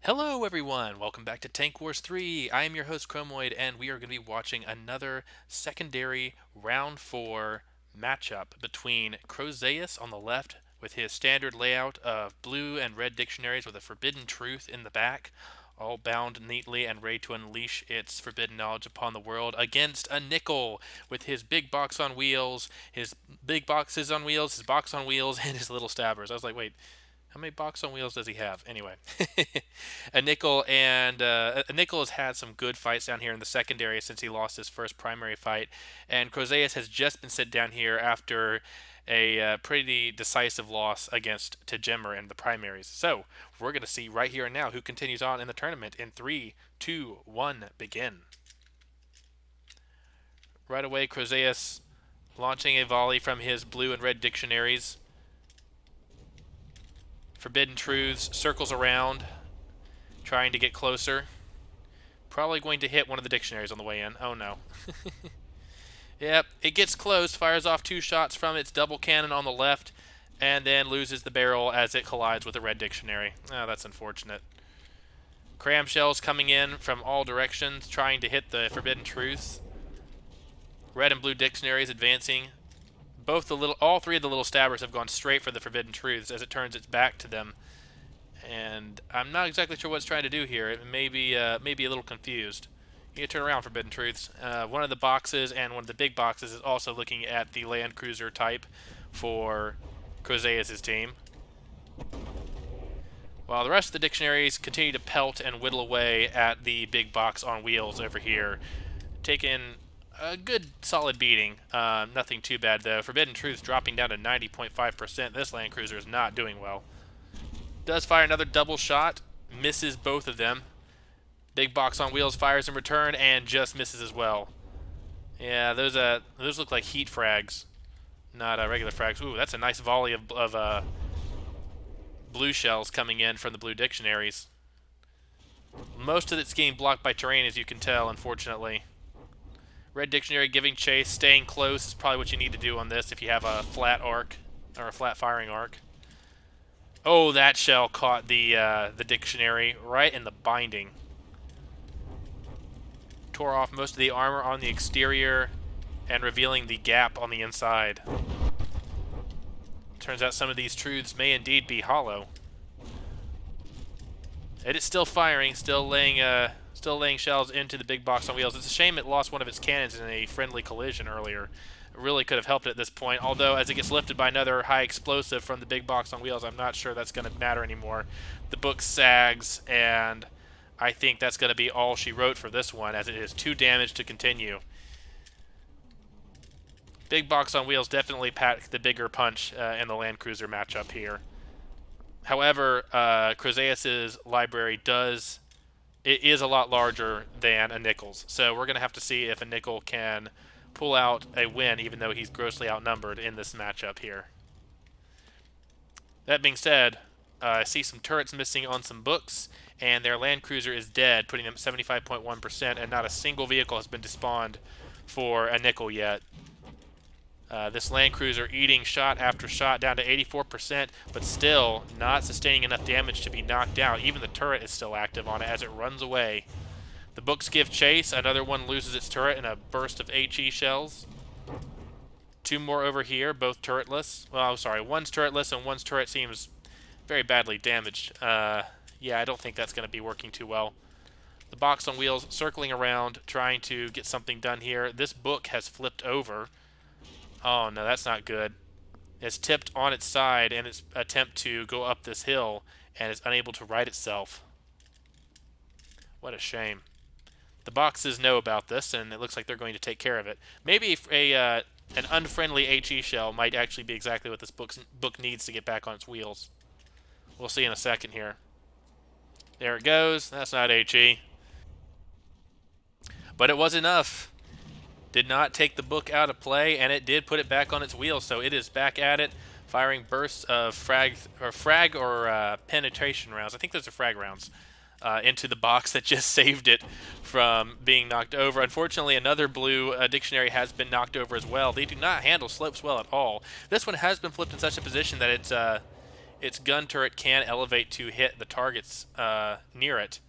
Hello, everyone. Welcome back to Tank Wars 3. I am your host, Chromoid, and we are going to be watching another secondary round 4 matchup between Chrozayis on the left with his standard layout of blue and red dictionaries with a forbidden truth in the back, all bound neatly and ready to unleash its forbidden knowledge upon the world, against a Ickle with his big box on wheels, his big boxes on wheels, his box on wheels, and his little stabbers. I was like, wait, how many box on wheels does he have? Anyway, a Ickle has had some good fights down here in the secondary since he lost his first primary fight, and Chrozayis has just been sent down here after a pretty decisive loss against Tajimmer in the primaries. So we're going to see right here and now who continues on in the tournament in 3, 2, 1, begin. Right away, Chrozayis launching a volley from his blue and red dictionaries. Forbidden Truths circles around, trying to get closer. Probably going to hit one of the dictionaries on the way in. Oh no. Yep, it gets close, fires off 2 shots from its double cannon on the left, and then loses the barrel as it collides with the red dictionary. Oh, that's unfortunate. Cram shells coming in from all directions, trying to hit the Forbidden Truths. Red and blue dictionaries advancing. All 3 of the little stabbers have gone straight for the Forbidden Truths as it turns its back to them. And I'm not exactly sure what it's trying to do here. It may be a little confused. You can turn around, Forbidden Truths. One of the boxes and one of the big boxes is also looking at the Land Cruiser type for Chrozayis' team. While the rest of the dictionaries continue to pelt and whittle away at the big box on wheels over here, taking a good solid beating. Nothing too bad though. Forbidden Truths dropping down to 90.5%. This Land Cruiser is not doing well. Does fire another double shot, misses both of them. Big box on wheels fires in return and just misses as well. Yeah, those look like heat frags, not regular frags. Ooh, that's a nice volley of blue shells coming in from the blue dictionaries. Most of it's getting blocked by terrain, as you can tell, unfortunately. Red dictionary giving chase, staying close is probably what you need to do on this if you have a flat arc or a flat firing arc. Oh, that shell caught the dictionary right in the binding. Tore off most of the armor on the exterior and revealing the gap on the inside. Turns out some of these truths may indeed be hollow. It is still firing, still laying shells into the big box on wheels. It's a shame it lost one of its cannons in a friendly collision earlier. It really could have helped at this point, although as it gets lifted by another high explosive from the big box on wheels, I'm not sure that's going to matter anymore. The book sags, and I think that's going to be all she wrote for this one, as it is 2 damage to continue. Big box on wheels definitely packed the bigger punch in the Land Cruiser matchup here. However, Chrozayis' library is a lot larger than a Ickle's, so we're going to have to see if a Ickle can pull out a win, even though he's grossly outnumbered in this matchup here. That being said, I see some turrets missing on some books, and their Land Cruiser is dead, putting them at 75.1%, and not a single vehicle has been despawned for a Ickle yet. This Land Cruiser eating shot after shot down to 84%, but still not sustaining enough damage to be knocked out. Even the turret is still active on it as it runs away. The books give chase. Another one loses its turret in a burst of HE shells. 2 more over here, both turretless. Well, sorry, one's turretless and one's turret seems very badly damaged. Yeah, I don't think that's going to be working too well. The box on wheels circling around, trying to get something done here. This book has flipped over. Oh, no, that's not good. It's tipped on its side in its attempt to go up this hill, and is unable to right itself. What a shame. The boxes know about this, and it looks like they're going to take care of it. Maybe an unfriendly HE shell might actually be exactly what this book needs to get back on its wheels. We'll see in a second here. There it goes. That's not HE. But it was enough. Did not take the book out of play, and it did put it back on its wheels, so it is back at it, firing bursts of frag or penetration rounds. I think those are frag rounds. Into the box that just saved it from being knocked over. Unfortunately, another blue dictionary has been knocked over as well. They do not handle slopes well at all. This one has been flipped in such a position that its gun turret can elevate to hit the targets near it.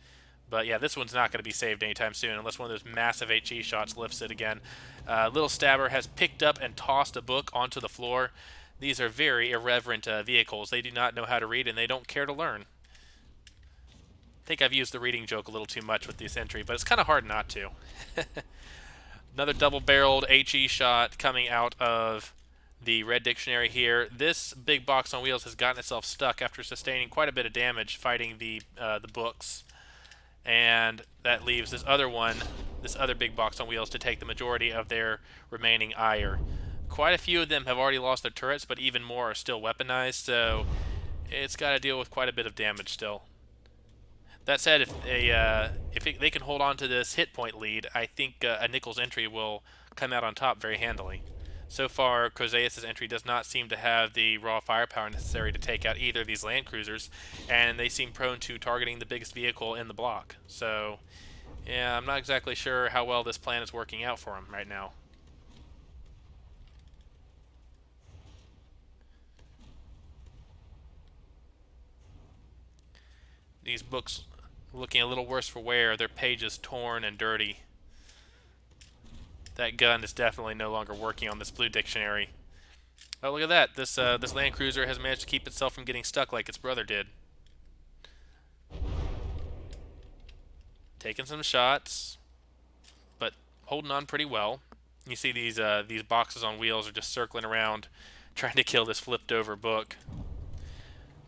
But yeah, this one's not going to be saved anytime soon unless one of those massive HE shots lifts it again. Little Stabber has picked up and tossed a book onto the floor. These are very irreverent vehicles. They do not know how to read and they don't care to learn. I think I've used the reading joke a little too much with this entry, but it's kind of hard not to. Another double-barreled HE shot coming out of the red dictionary here. This big box on wheels has gotten itself stuck after sustaining quite a bit of damage fighting the books. And that leaves this other one, this other big box on wheels, to take the majority of their remaining ire. Quite a few of them have already lost their turrets, but even more are still weaponized, so it's got to deal with quite a bit of damage still. That said, if they can hold on to this hit point lead, I think a Ickle's entry will come out on top very handily. So far, Chrozayis' entry does not seem to have the raw firepower necessary to take out either of these land cruisers, and they seem prone to targeting the biggest vehicle in the block. So, yeah, I'm not exactly sure how well this plan is working out for him right now. These books looking a little worse for wear, their pages torn and dirty. That gun is definitely no longer working on this blue dictionary. Oh, look at that. This Land Cruiser has managed to keep itself from getting stuck like its brother did. Taking some shots, but holding on pretty well. You see these boxes on wheels are just circling around, trying to kill this flipped over book.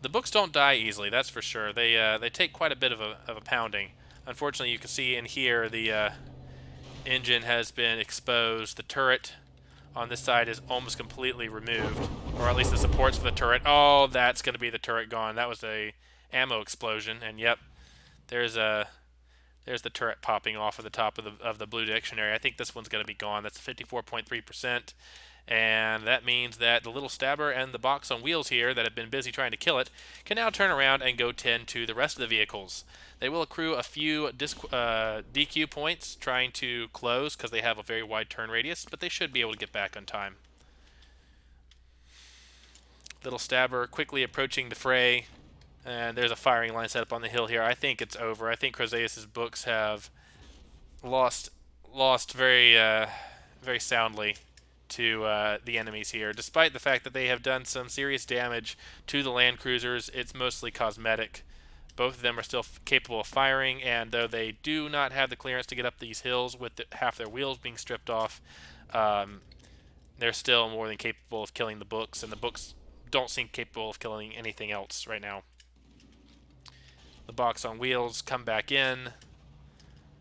The books don't die easily, that's for sure. They take quite a bit of a pounding. Unfortunately, you can see in here the engine has been exposed. The turret on this side is almost completely removed, or at least the supports for the turret. Oh, that's going to be the turret gone. That was a ammo explosion, and yep, there's the turret popping off of the top of the blue dictionary. I think this one's going to be gone. That's 54.3%. And that means that the little stabber and the box on wheels here that have been busy trying to kill it can now turn around and go tend to the rest of the vehicles. They will accrue a few DQ points trying to close because they have a very wide turn radius, but they should be able to get back on time. Little stabber quickly approaching the fray, and there's a firing line set up on the hill here. I think it's over. I think Chrozayis' books have lost very very soundly to the enemies here. Despite the fact that they have done some serious damage to the land cruisers, it's mostly cosmetic. Both of them are still capable of firing, and though they do not have the clearance to get up these hills with half their wheels being stripped off, they're still more than capable of killing the books, and the books don't seem capable of killing anything else right now. The box on wheels come back in,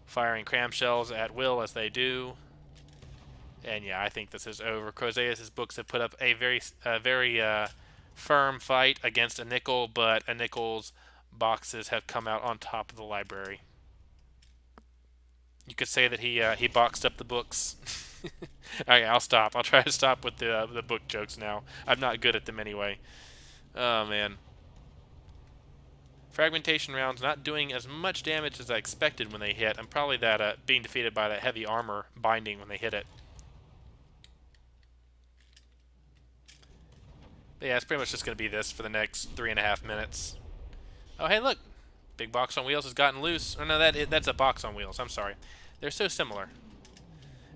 firing cramshells at will as they do. And yeah, I think this is over. Chrozayis' books have put up a very firm fight against a Ickle, but a Ickle's boxes have come out on top of the library. You could say that he boxed up the books. Alright, I'll stop. I'll try to stop with the book jokes now. I'm not good at them anyway. Oh man. Fragmentation rounds not doing as much damage as I expected when they hit. I'm probably being defeated by that heavy armor binding when they hit it. But yeah, it's pretty much just going to be this for the next 3.5 minutes. Oh, hey, look. Big box on wheels has gotten loose. Oh, no, that's a box on wheels. I'm sorry. They're so similar.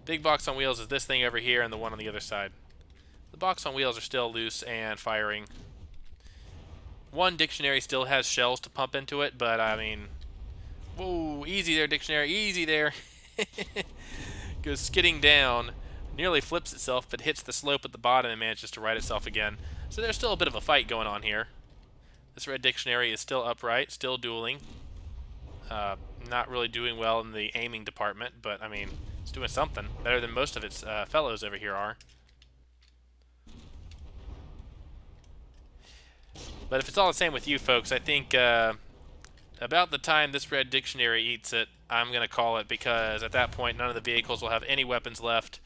Big box on wheels is this thing over here and the one on the other side. The box on wheels are still loose and firing. One dictionary still has shells to pump into it, but, I mean... Whoa, easy there, dictionary. Easy there. Goes skidding down. Nearly flips itself, but hits the slope at the bottom and manages to right itself again. So there's still a bit of a fight going on here. This red dictionary is still upright, still dueling. Not really doing well in the aiming department, but, I mean, it's doing something. Better than most of its fellows over here are. But if it's all the same with you folks, I think about the time this red dictionary eats it, I'm going to call it, because at that point none of the vehicles will have any weapons left.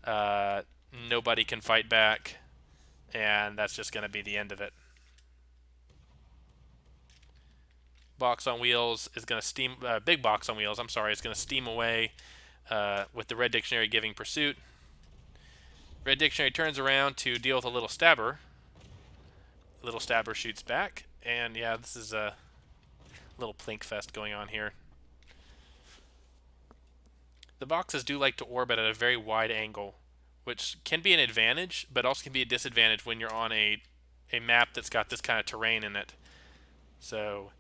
Nobody can fight back, and that's just going to be the end of it. Box on wheels is going to steam, big box on wheels, I'm sorry, is going to steam away with the red dictionary giving pursuit. Red dictionary turns around to deal with a little stabber. Little stabber shoots back, and yeah, this is a little plink fest going on here. The boxes do like to orbit at a very wide angle, which can be an advantage, but also can be a disadvantage when you're on a map that's got this kind of terrain in it. So,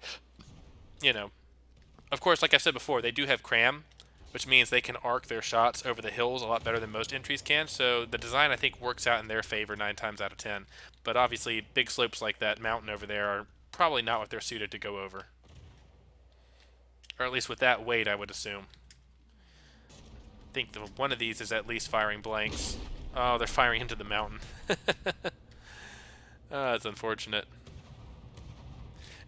you know, of course, like I said before, they do have cram, which means they can arc their shots over the hills a lot better than most entries can. So the design, I think, works out in their favor 9 times out of 10. But obviously, big slopes like that mountain over there are probably not what they're suited to go over. Or at least with that weight, I would assume. I think one of these is at least firing blanks. Oh, they're firing into the mountain. That's unfortunate.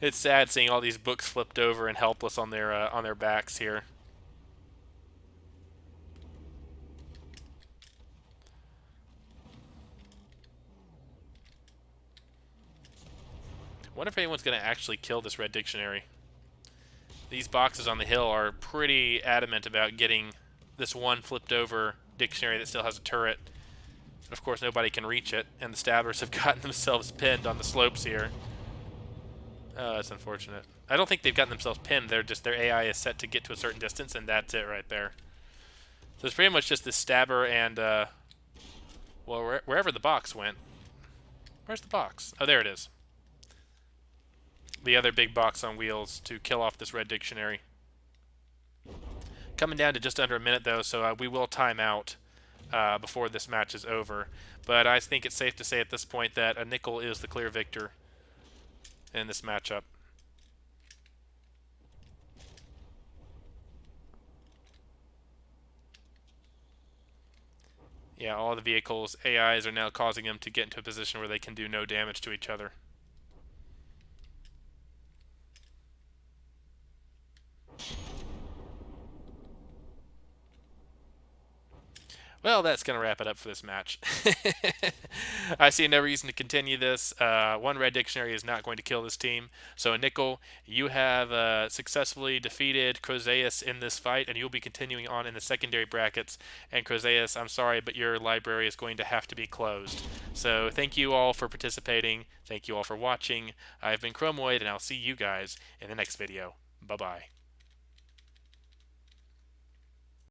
It's sad seeing all these books flipped over and helpless on their backs here. I wonder if anyone's going to actually kill this red dictionary. These boxes on the hill are pretty adamant about getting this one flipped over dictionary that still has a turret. Of course, nobody can reach it, and the stabbers have gotten themselves pinned on the slopes here. Oh, that's unfortunate. I don't think they've gotten themselves pinned. They're just, their AI is set to get to a certain distance, and that's it right there. So it's pretty much just this stabber and, well, wherever the box went. Where's the box? Oh, there it is. The other big box on wheels to kill off this red dictionary. Coming down to just under a minute, though, so we will time out before this match is over. But I think it's safe to say at this point that a Ickle is the clear victor in this matchup. Yeah, all the vehicles' AIs are now causing them to get into a position where they can do no damage to each other. Well, that's going to wrap it up for this match. I see no reason to continue this. One red dictionary is not going to kill this team. So, Ickle, you have successfully defeated Chrozayis in this fight, and you'll be continuing on in the secondary brackets. And Chrozayis, I'm sorry, but your library is going to have to be closed. So, thank you all for participating. Thank you all for watching. I've been Chromoid, and I'll see you guys in the next video. Bye-bye.